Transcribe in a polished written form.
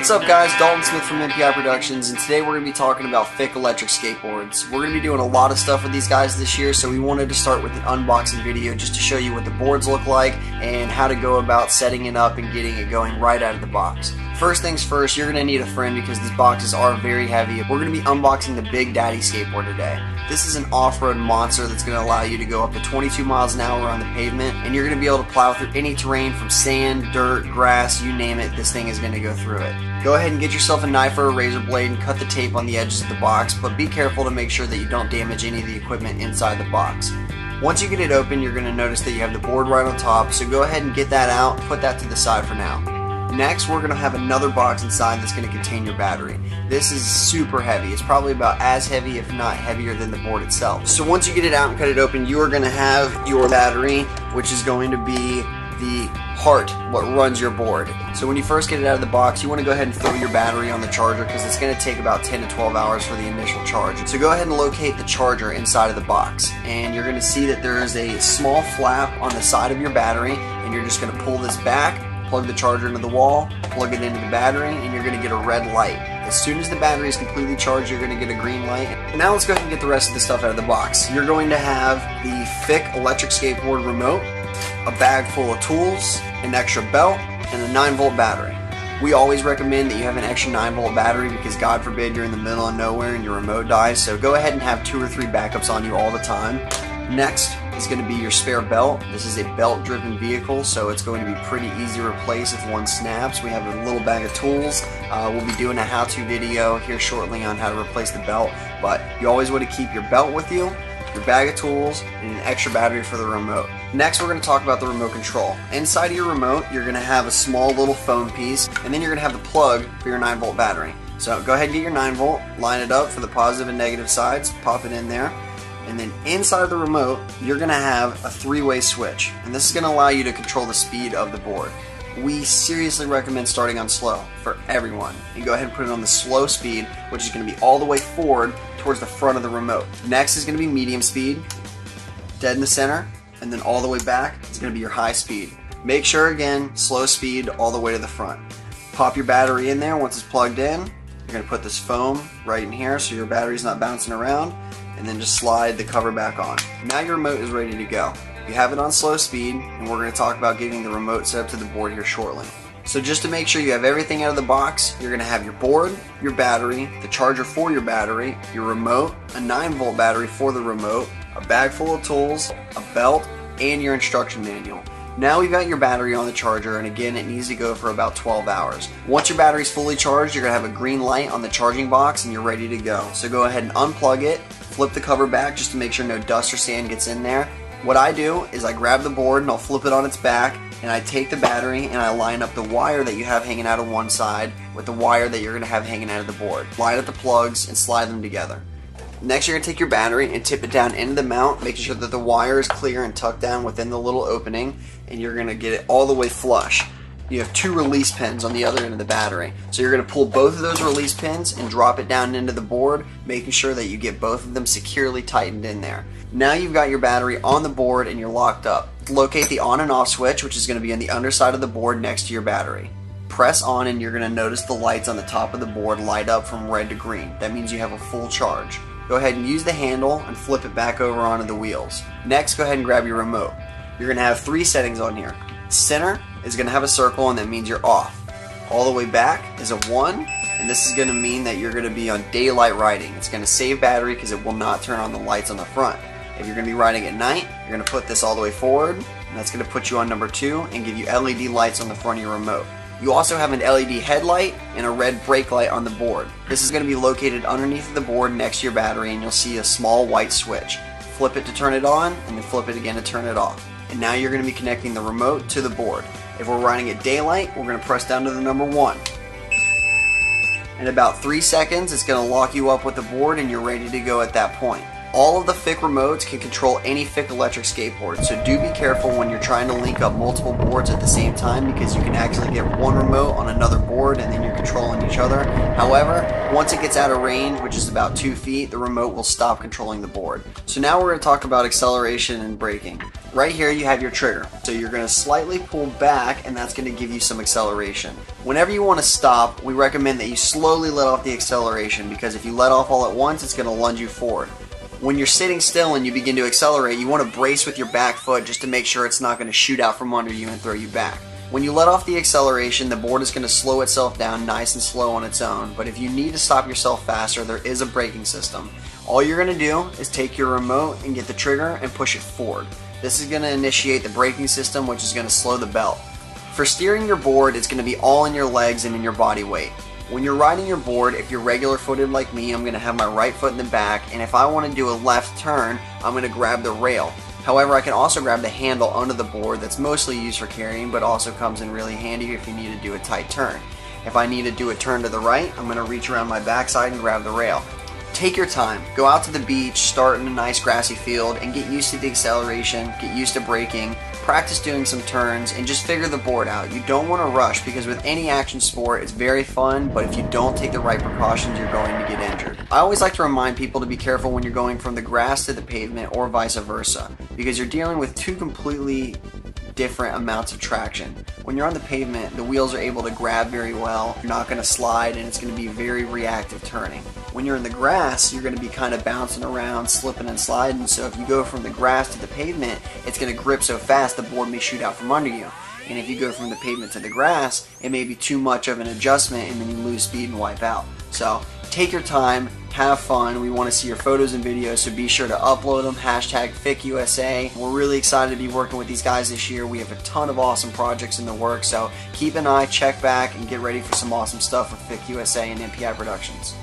What's up guys, Dalton Smith from MPI Productions, and today we're going to be talking about Fiik electric skateboards. We're going to be doing a lot of stuff with these guys this year, so we wanted to start with an unboxing video just to show you what the boards look like and how to go about setting it up and getting it going right out of the box. First things first, you're going to need a friend because these boxes are very heavy. We're going to be unboxing the Big Daddy skateboard today. This is an off-road monster that's going to allow you to go up to 22 miles an hour on the pavement, and you're going to be able to plow through any terrain from sand, dirt, grass, you name it, this thing is going to go through it. Go ahead and get yourself a knife or a razor blade and cut the tape on the edges of the box, but be careful to make sure that you don't damage any of the equipment inside the box. Once you get it open, you're going to notice that you have the board right on top, so go ahead and get that out, put that to the side for now. Next, we're going to have another box inside that's going to contain your battery. This is super heavy. It's probably about as heavy, if not heavier, than the board itself. So once you get it out and cut it open, you are going to have your battery, which is going to be the heart, what runs your board. So when you first get it out of the box, you want to go ahead and throw your battery on the charger because it's going to take about 10 to 12 hours for the initial charge. So go ahead and locate the charger inside of the box, and you're going to see that there is a small flap on the side of your battery, and you're just going to pull this back, plug the charger into the wall, plug it into the battery, and you're going to get a red light. As soon as the battery is completely charged, you're going to get a green light. Now let's go ahead and get the rest of the stuff out of the box. You're going to have the Fiik electric skateboard remote, a bag full of tools, an extra belt, and a 9-volt battery. We always recommend that you have an extra 9-volt battery because God forbid you're in the middle of nowhere and your remote dies, so go ahead and have 2 or 3 backups on you all the time. Next is going to be your spare belt. This is a belt-driven vehicle, so it's going to be pretty easy to replace if one snaps. We have a little bag of tools. We'll be doing a how-to video here shortly on how to replace the belt, but you always want to keep your belt with you, your bag of tools, and an extra battery for the remote. Next, we're going to talk about the remote control. Inside of your remote, you're going to have a small little phone piece, and then you're going to have the plug for your 9-volt battery. So go ahead and get your 9-volt, line it up for the positive and negative sides, pop it in there. And then inside of the remote, you're going to have a 3-way switch, and this is going to allow you to control the speed of the board. We seriously recommend starting on slow for everyone, and go ahead and put it on the slow speed, which is going to be all the way forward towards the front of the remote. Next is going to be medium speed, dead in the center, and then all the way back is going to be your high speed. Make sure, again, slow speed all the way to the front. Pop your battery in there once it's plugged in. You're going to put this foam right in here so your battery's not bouncing around, and then just slide the cover back on. Now your remote is ready to go. You have it on slow speed, and we're going to talk about getting the remote set up to the board here shortly. So just to make sure you have everything out of the box, you're going to have your board, your battery, the charger for your battery, your remote, a 9-volt battery for the remote, a bag full of tools, a belt, and your instruction manual. Now we've got your battery on the charger, and again, it needs to go for about 12 hours. Once your battery's fully charged, you're going to have a green light on the charging box, and you're ready to go. So go ahead and unplug it, flip the cover back just to make sure no dust or sand gets in there. What I do is I grab the board and I'll flip it on its back, and I take the battery and I line up the wire that you have hanging out of one side with the wire that you're going to have hanging out of the board. Line up the plugs and slide them together. Next, you're going to take your battery and tip it down into the mount, making sure that the wire is clear and tucked down within the little opening, and you're going to get it all the way flush. You have 2 release pins on the other end of the battery. So you're going to pull both of those release pins and drop it down into the board, making sure that you get both of them securely tightened in there. Now you've got your battery on the board and you're locked up. Locate the on and off switch, which is going to be on the underside of the board next to your battery. Press on and you're going to notice the lights on the top of the board light up from red to green. That means you have a full charge. Go ahead and use the handle and flip it back over onto the wheels. Next, go ahead and grab your remote. You're going to have 3 settings on here. Center is going to have a circle, and that means you're off. All the way back is a 1, and this is going to mean that you're going to be on daylight riding. It's going to save battery because it will not turn on the lights on the front. If you're going to be riding at night, you're going to put this all the way forward, and that's going to put you on number 2 and give you LED lights on the front of your remote. You also have an LED headlight and a red brake light on the board. This is going to be located underneath the board next to your battery, and you'll see a small white switch. Flip it to turn it on, and then flip it again to turn it off. And now you're going to be connecting the remote to the board. If we're riding at daylight, we're going to press down to the number 1. In about 3 seconds, it's going to lock you up with the board, and you're ready to go at that point. All of the Fiik remotes can control any Fiik electric skateboard, so do be careful when you're trying to link up multiple boards at the same time, because you can actually get one remote on another board and then you're controlling each other. However, once it gets out of range, which is about 2 feet, the remote will stop controlling the board. So now we're going to talk about acceleration and braking. Right here you have your trigger, so you're going to slightly pull back and that's going to give you some acceleration. Whenever you want to stop, we recommend that you slowly let off the acceleration, because if you let off all at once, it's going to lunge you forward. When you're sitting still and you begin to accelerate, you want to brace with your back foot just to make sure it's not going to shoot out from under you and throw you back. When you let off the acceleration, the board is going to slow itself down nice and slow on its own, but if you need to stop yourself faster, there is a braking system. All you're going to do is take your remote and get the trigger and push it forward. This is going to initiate the braking system, which is going to slow the belt. For steering your board, it's going to be all in your legs and in your body weight. When you're riding your board, if you're regular footed like me, I'm going to have my right foot in the back, and if I want to do a left turn, I'm going to grab the rail. However, I can also grab the handle under the board that's mostly used for carrying, but also comes in really handy if you need to do a tight turn. If I need to do a turn to the right, I'm going to reach around my backside and grab the rail. Take your time. Go out to the beach, start in a nice grassy field, and get used to the acceleration, get used to braking, practice doing some turns, and just figure the board out. You don't want to rush, because with any action sport, it's very fun, but if you don't take the right precautions, you're going to get injured. I always like to remind people to be careful when you're going from the grass to the pavement or vice versa, because you're dealing with two completely different amounts of traction. When you're on the pavement, the wheels are able to grab very well, you're not going to slide, and it's going to be very reactive turning. When you're in the grass, you're going to be kind of bouncing around, slipping and sliding, so if you go from the grass to the pavement, it's going to grip so fast the board may shoot out from under you. And if you go from the pavement to the grass, it may be too much of an adjustment and then you lose speed and wipe out. So take your time, have fun. We want to see your photos and videos, so be sure to upload them, hashtag FiikUSA. We're really excited to be working with these guys this year. We have a ton of awesome projects in the works, so keep an eye, check back, and get ready for some awesome stuff with FiikUSA and MPI Productions.